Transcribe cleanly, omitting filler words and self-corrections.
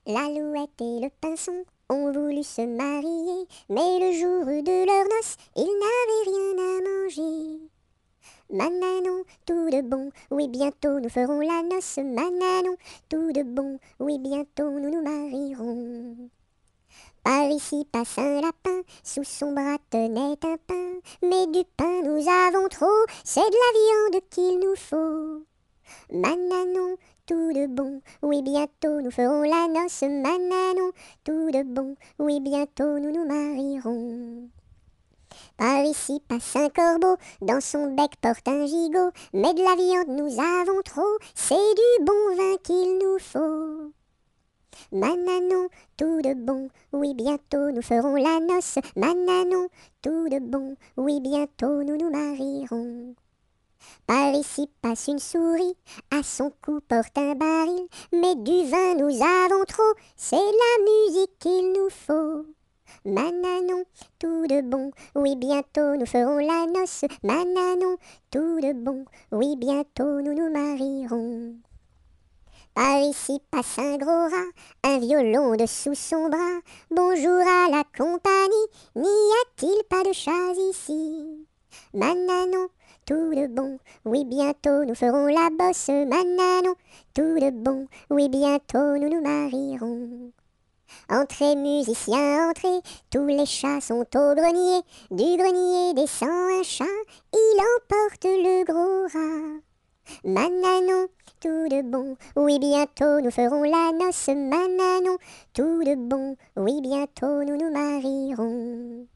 L'alouette et le pinson ont voulu se marier, mais le jour de leurs noces, ils n'avaient rien à manger. Mananon, tout de bon, oui bientôt nous ferons la noce. Mananon, tout de bon, oui bientôt nous nous marierons. Par ici passe un lapin, sous son bras tenait un pain. Mais du pain nous avons trop, c'est de la viande qu'il nous faut. Mananon, tout de bon, oui bientôt nous ferons la noce. Mananon, tout de bon, oui bientôt nous nous marierons. Par ici passe un corbeau, dans son bec porte un gigot. Mais de la viande nous avons trop, c'est du bon vin qu'il nous faut. Mananon, tout de bon, oui bientôt nous ferons la noce. Mananon, tout de bon, oui bientôt nous nous marierons. Par ici passe une souris, à son cou porte un baril. Mais du vin nous avons trop, c'est la musique qu'il nous faut. Mananon, tout de bon, oui bientôt nous ferons la noce. Mananon, tout de bon, oui bientôt nous nous marierons. Par ici passe un gros rat, un violon dessous son bras. Bonjour à la compagnie, n'y a-t-il pas de chats ici? Mananon, tout de bon, oui bientôt nous ferons la bosse. Mananon, tout de bon, oui bientôt nous nous marierons. Entrez musiciens, entrez, tous les chats sont au grenier. Du grenier descend un chat, il emporte le gros rat. Mananon, tout de bon, oui bientôt nous ferons la noce. Mananon, tout de bon, oui bientôt nous nous marierons.